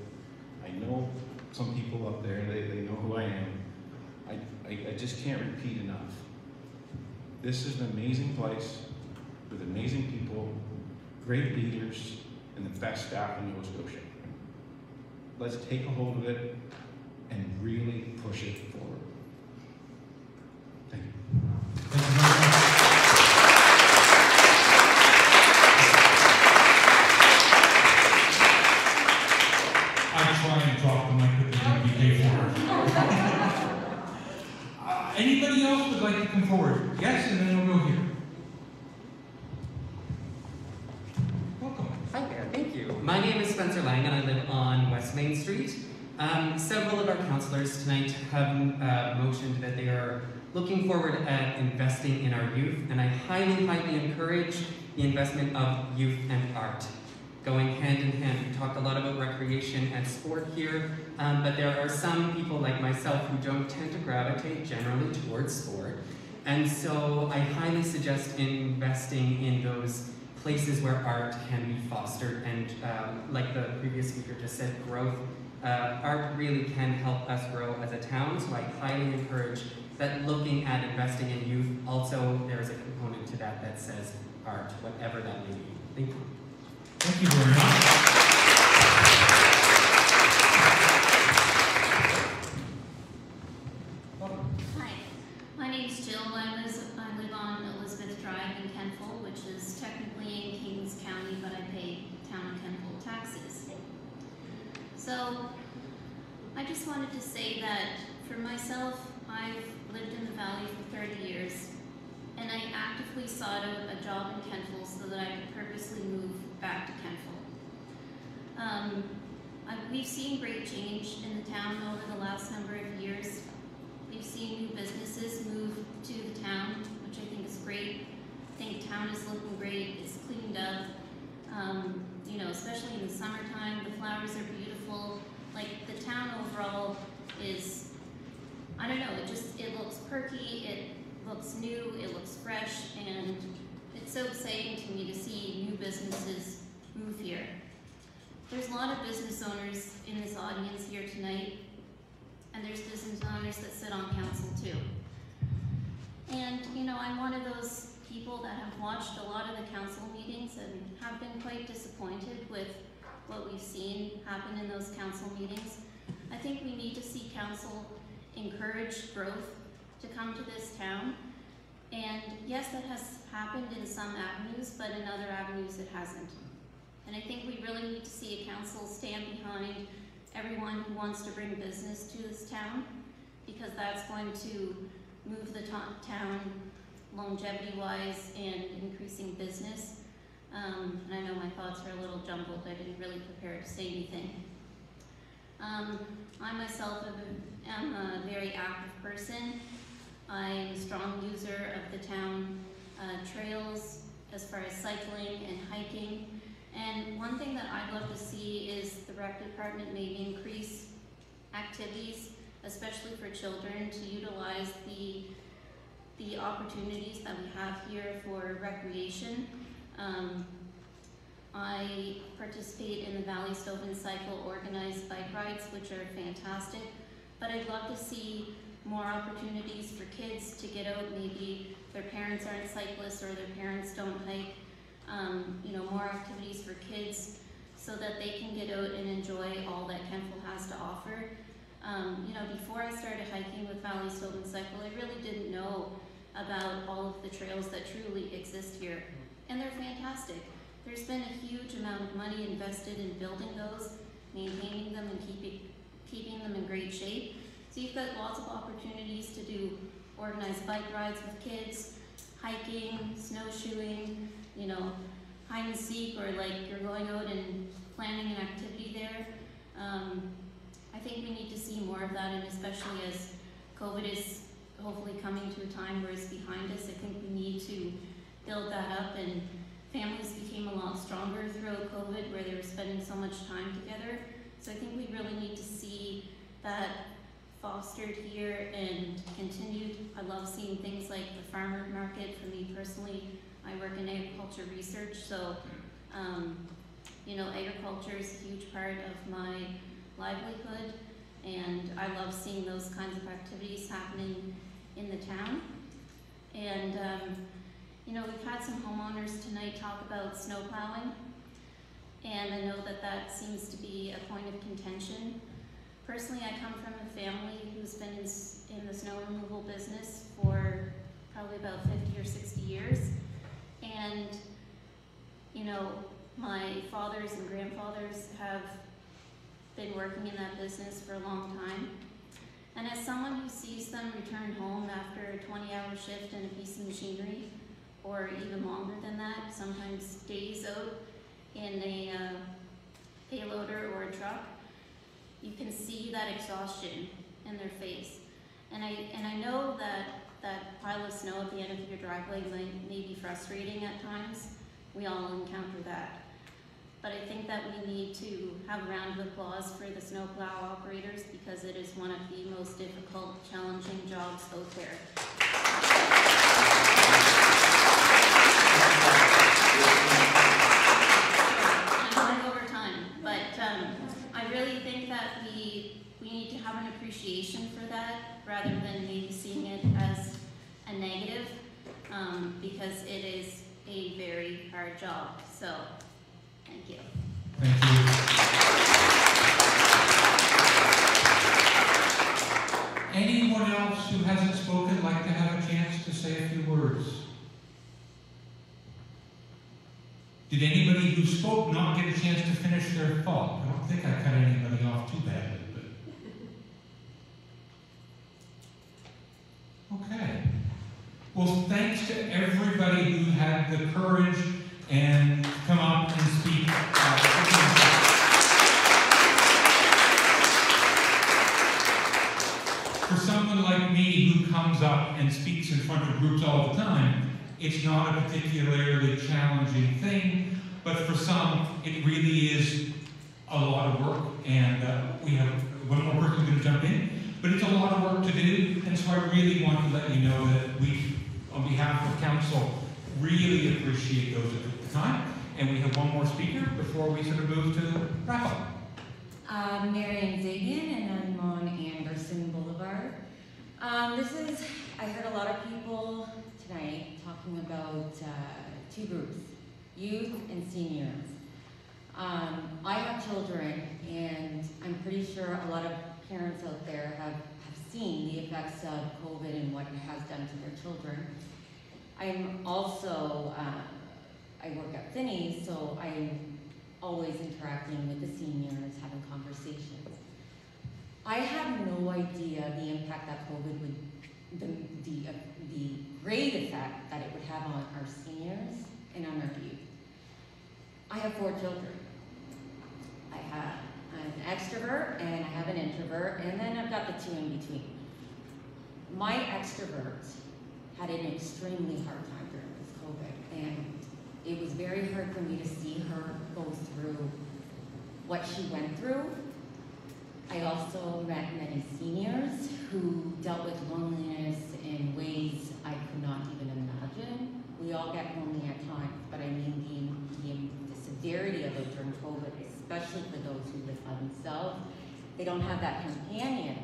I know some people up there, they know who I am. I just can't repeat enough. This is an amazing place with amazing people, great leaders, and the best staff in Nova Scotia. Let's take a hold of it and really push it forward. Thank you. Thank you very much. I try and drop the mic Anybody else would like to come forward? Yes, and then we'll go here. Welcome. Hi there, thank you. My name is Spencer Lang and I live on West Main Street. Several of our councillors tonight have motioned that they are looking forward at investing in our youth, and I highly, highly encourage the investment of youth and art. Going hand in hand. We talked a lot about recreation and sport here, but there are some people like myself who don't tend to gravitate generally towards sport. And so I highly suggest investing in those places where art can be fostered and, like the previous speaker just said, growth. Art really can help us grow as a town, so I highly encourage that looking at investing in youth. Also, there is a component to that that says art, whatever that may be. Thank you. Thank you very much. Hi, my name's Jill. I live on Elizabeth Drive in Kentville, which is technically in Kings County, but I pay town of Kentville taxes. So, I just wanted to say that for myself, I've lived in the Valley for 30 years, and I actively sought out a job in Kentville so that I could purposely move back to Kentville. We've seen great change in the town over the last number of years. We've seen new businesses move to the town, which I think is great. I think the town is looking great, it's cleaned up. You know, especially in the summertime, the flowers are beautiful. Like, the town overall is, I don't know, it looks perky, it looks new, it looks fresh, and it's so exciting to me to see new businesses move here. There's a lot of business owners in this audience here tonight, and there's business owners that sit on council too. And, you know, I'm one of those people that have watched a lot of the council meetings and have been quite disappointed with what we've seen happen in those council meetings. I think we need to see council encourage growth to come to this town. And yes, that has happened in some avenues, but in other avenues it hasn't. And I think we really need to see a council stand behind everyone who wants to bring business to this town, because that's going to move the town longevity-wise and increasing business. And I know my thoughts are a little jumbled. I didn't really prepare to say anything. I myself am a very active person. I'm a strong user of the town trails as far as cycling and hiking. And one thing that I'd love to see is the rec department maybe increase activities, especially for children, to utilize the opportunities that we have here for recreation. I participate in the Valley Stove and Cycle organized bike rides, which are fantastic, but I'd love to see more opportunities for kids to get out. Maybe their parents aren't cyclists or their parents don't hike. You know, more activities for kids so that they can get out and enjoy all that Kentville has to offer. You know, before I started hiking with Valley Stove and Cycle, I really didn't know about all of the trails that truly exist here, and they're fantastic. There's been a huge amount of money invested in building those, maintaining them, and keeping them in great shape. So you've got lots of opportunities to do organized bike rides with kids, hiking, snowshoeing, you know, hide and seek, or like you're going out and planning an activity there. I think we need to see more of that, and especially as COVID is hopefully coming to a time where it's behind us, I think we need to build that up. And families became a lot stronger throughout COVID, where they were spending so much time together. So I think we really need to see that fostered here and continued. I love seeing things like the farmer market. For me personally, I work in agriculture research, so you know, agriculture is a huge part of my livelihood, and I love seeing those kinds of activities happening in the town. And you know, we've had some homeowners tonight talk about snow plowing, and I know that that seems to be a point of contention. Personally, I come from a family who's been in the snow removal business for probably about 50 or 60 years. And, you know, my fathers and grandfathers have been working in that business for a long time. And as someone who sees them return home after a 20-hour shift in a piece of machinery, or even longer than that, sometimes days out in a payloader or a truck, you can see that exhaustion in their face. And I know that that pile of snow at the end of your driveway may be frustrating at times. We all encounter that. But I think that we need to have a round of applause for the snowplow operators, because it is one of the most difficult, challenging jobs out there. I'm going over time, but I really think that we need to have an appreciation for that, rather than maybe seeing it as a negative, because it is a very hard job. So, thank you. Thank you. Anyone else who hasn't spoken like to have a chance to say a few words? Did anybody who spoke not get a chance to finish their thought? I don't think I cut anybody off too badly, but... Okay. Well, thanks to everybody who had the courage and come up and speak. For someone like me who comes up and speaks in front of groups all the time, it's not a particularly challenging thing, but for some, it really is a lot of work, and we have one more person going to jump in, but it's a lot of work to do, and so I really want to let you know that we, on behalf of Council, really appreciate those who took the time, and we have one more speaker before we sort of move to wrap up. Marian Zagian, and I'm on Anderson Boulevard. I heard a lot of people tonight talking about two groups, youth and seniors. I have children, and I'm pretty sure a lot of parents out there have seen the effects of COVID and what it has done to their children. I'm also, I work at Finney's, so I'm always interacting with the seniors, having conversations. I have no idea the impact that COVID would, the great effect that it would have on our seniors and on our youth. I have 4 children. I have an extrovert and I have an introvert, and then I've got the 2 in between. My extrovert had an extremely hard time during this COVID, and it was very hard for me to see her go through what she went through. I also met many seniors who dealt with loneliness in ways I could not even imagine. We all get lonely at times, but I mean the severity of it during COVID, especially for those who live by themselves. They don't have that companion.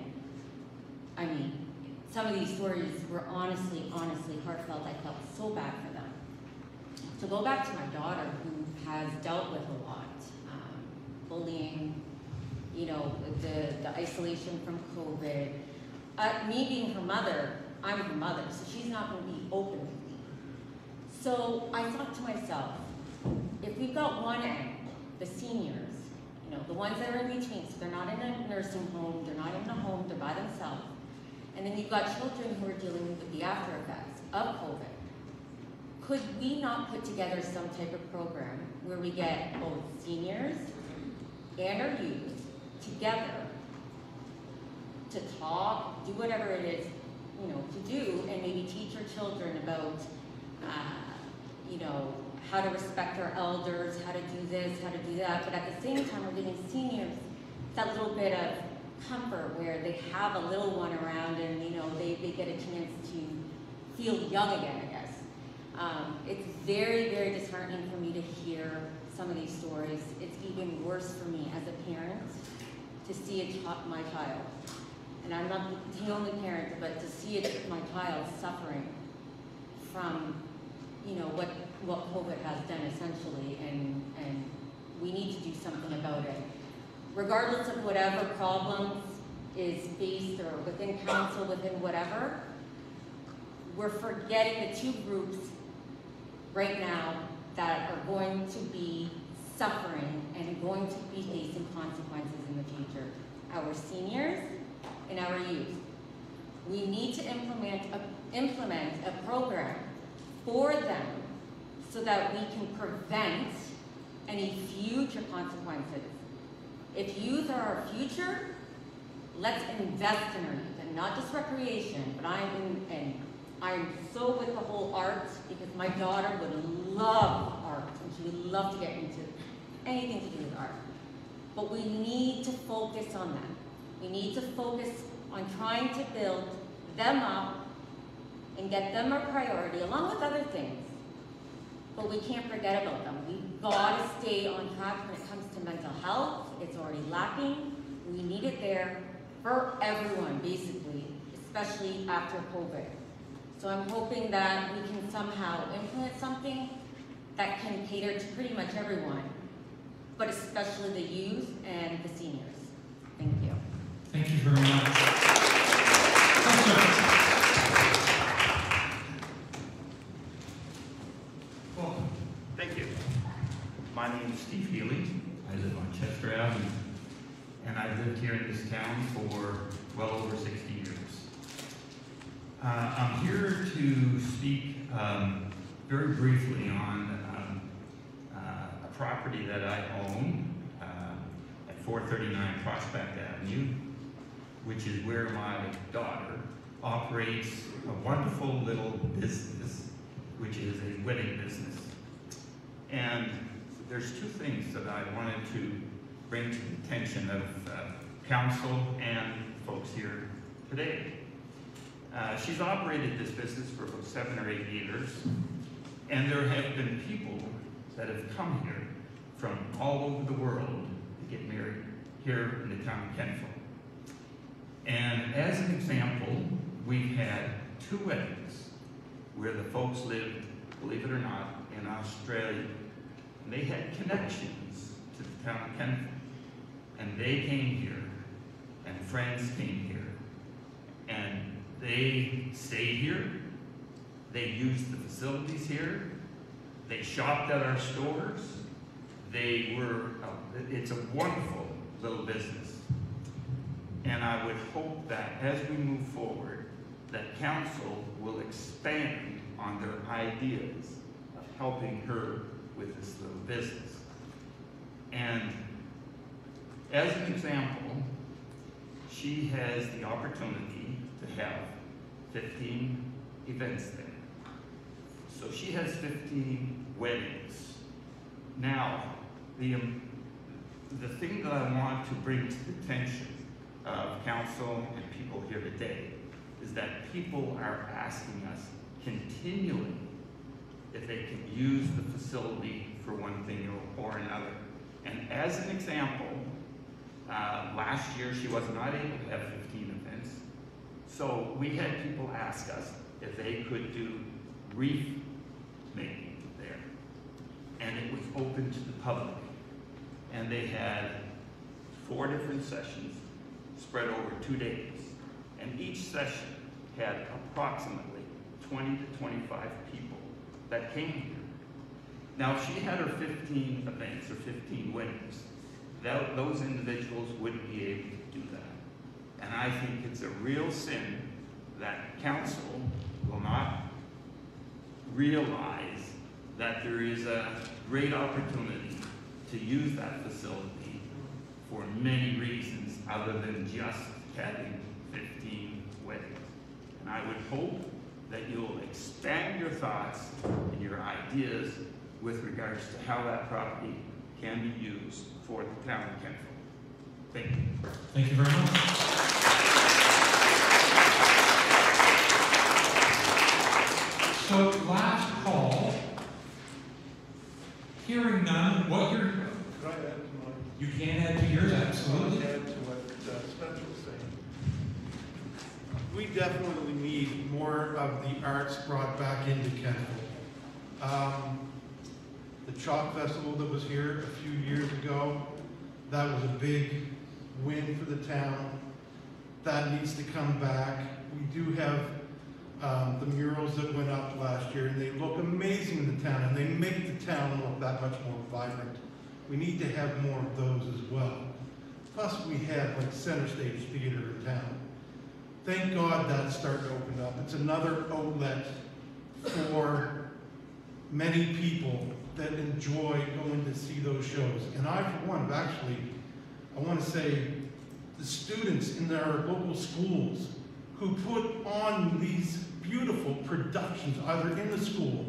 I mean, some of these stories were honestly heartfelt. I felt so bad for them. To go back to my daughter, who has dealt with a lot, bullying, you know, the isolation from COVID. Me being her mother, I'm her mother, so she's not going to be open with me. So I thought to myself, if we've got one end, the seniors, you know, the ones that are in between, so they're not in a nursing home, they're not in a home, they're by themselves, and then you've got children who are dealing with the after effects of COVID. Could we not put together some type of program where we get both seniors and our youth together to talk, do whatever it is, you know, to do, and maybe teach our children about, you know, how to respect our elders, how to do this, how to do that, but at the same time, we're giving seniors that little bit of comfort where they have a little one around and, you know, they get a chance to feel young again, I guess. It's very, very disheartening for me to hear some of these stories. It's even worse for me as a parent to see my child, and I'm not the only parent, but to see my child suffering from, you know, what COVID has done essentially, and we need to do something about it. Regardless of whatever problems is faced or within council, within whatever, we're forgetting the 2 groups right now that are going to be suffering and going to be facing consequences in the future. Our seniors in our youth. We need to implement a program for them so that we can prevent any future consequences. If youth are our future, let's invest in our youth, and not just recreation, but I'm so with the whole art because my daughter would love art and she would love to get into anything to do with art. But we need to focus on them. We need to focus on trying to build them up and get them a priority along with other things. But we can't forget about them. We've got to stay on track when it comes to mental health. It's already lacking. We need it there for everyone, basically, especially after COVID. So I'm hoping that we can somehow implement something that can cater to pretty much everyone, but especially the youth and the seniors. Thank you. Thank you very much. Well, thank you. My name is Steve Healy. I live on Chester Avenue, and I've lived here in this town for well over 60 years. I'm here to speak very briefly on a property that I own at 439 Prospect Avenue, which is where my daughter operates a wonderful little business, which is a wedding business. And there's two things that I wanted to bring to the attention of council and folks here today. She's operated this business for about 7 or 8 years, and there have been people that have come here from all over the world to get married here in the town of Kentville. And as an example, we've had 2 weddings where the folks lived, believe it or not, in Australia. And they had connections to the town of Kentville. And they came here, and friends came here, and they stayed here, they used the facilities here, they shopped at our stores, it's a wonderful little business. And I would hope that as we move forward, that council will expand on their ideas of helping her with this little business. And as an example, she has the opportunity to have 15 events there. So she has 15 weddings. Now, the thing that I want to bring to the attention of council and people here today is that people are asking us continually if they can use the facility for one thing or another. And as an example, last year she was not able to have 15 events. So we had people ask us if they could do wreath making there. And it was open to the public. And they had 4 different sessions spread over 2 days. And each session had approximately 20 to 25 people that came here. Now, if she had her 15 events or 15 weddings, those individuals wouldn't be able to do that. And I think it's a real sin that council will not realize that there is a great opportunity to use that facility for many reasons other than just having 15 weddings. And I would hope that you'll expand your thoughts and your ideas with regards to how that property can be used for the town of Kentville. Thank you. Thank you very much. So, last call. Hearing none, what you're... Could I add to mine? You can add to yours, absolutely. I add to what Spencer was saying. We definitely need more of the arts brought back into Kentville. The Chalk Festival that was here a few years ago, that was a big win for the town. That needs to come back. We do have the murals that went up last year, and they look amazing in the town, and they make the town look that much more vibrant. We need to have more of those as well. Plus, we have like Center Stage Theater in town. thank God that's starting to open up. It's another outlet for many people that enjoy going to see those shows. And I, for one, I want to say the students in our local schools who put on these beautiful productions, either in the school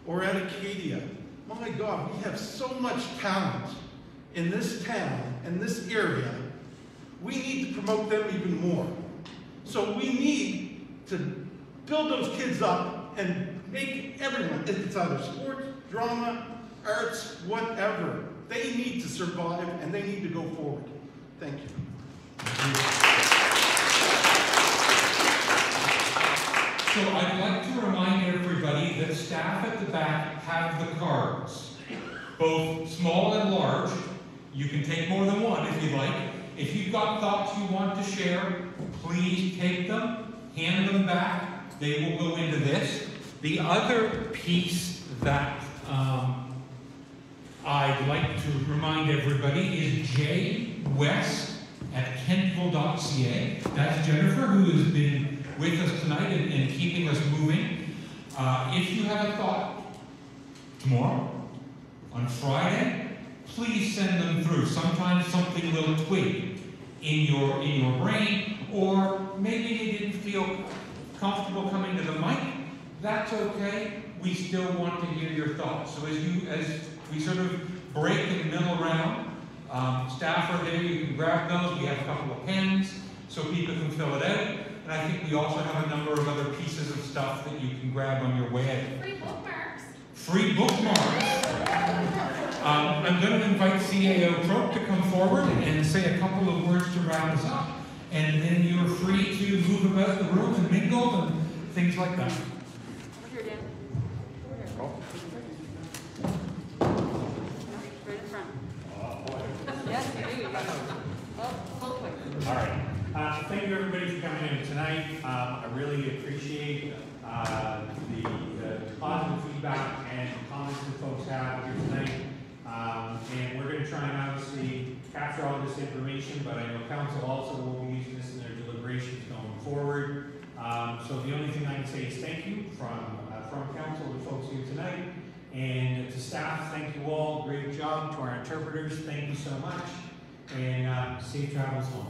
or at Acadia. My God, we have so much talent in this town, in this area. We need to promote them even more. So we need to build those kids up and make everyone, if it's either sports, drama, arts, whatever, they need to survive and they need to go forward. Thank you. So I'd like to remind everybody that staff at the back have the cards, both small and large. You can take more than one if you'd like. If you've got thoughts you want to share, please take them, hand them back. They will go into this. The other piece that I'd like to remind everybody is jwest@kentville.ca. That's Jennifer, who has been with us tonight and keeping us moving. If you have a thought tomorrow, on Friday, please send them through. Sometimes something will twig in your brain, or maybe you didn't feel comfortable coming to the mic. That's okay. We still want to hear your thoughts. So as we sort of break and mill around, staff are there. You can grab those. We have a couple of pens so people can fill it out. And I think we also have a number of other pieces of stuff that you can grab on your way out. Free bookmarks. Free bookmarks. I'm going to invite CAO Trope to come forward and say a couple of words to wrap us up. And then you're free to move about the room and mingle and things like that. Over here, Dan. Over here. Right in front. Yes, you do. Oh, hold quick. All right. Thank you, everybody, for coming in tonight. I really appreciate the positive feedback and comments that folks have here tonight. And we're going to try and obviously capture all this information, but I know council also will be using this in their deliberations going forward. So the only thing I can say is thank you from council to folks here tonight. And to staff, thank you all. Great job. To our interpreters, thank you so much. And safe travels home.